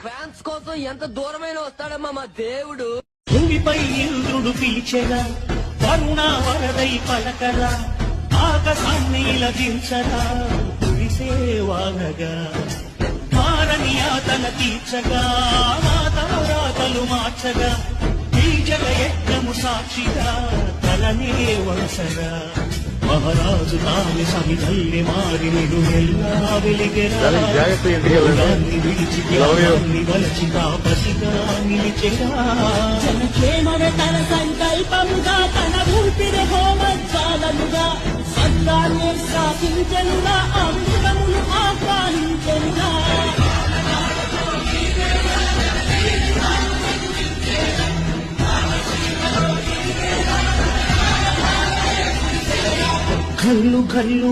Fans కోసం ఎంత దూరమైన వస్తాడమ్మా మా దేవుడు. భూమిపై ఇంద్రుడు పిలిచెగా వరుణ వరదై పలకరా ఆకాశాన్ని లభించగా కురిసేవానగా మారని ఆతన తీర్చగా మాతలు మార్చగా ఈ జగ యజ్ఞము సాక్షిగా తలనే వంశగా మహారాజు తాని సమిధల్లి మారి నిడు మెల్లా వెలిగెరాన్ని విడిచి వలచి తాపసిగా నిలిచెగా జనక్షేమన తన సంకల్పముగా తన ఊపిరి హోమజ్వాలముగా సత్యాన్ని స్థాపించనుగా అమృతమును ఆహ్వానించనుగా కల్లు కల్లు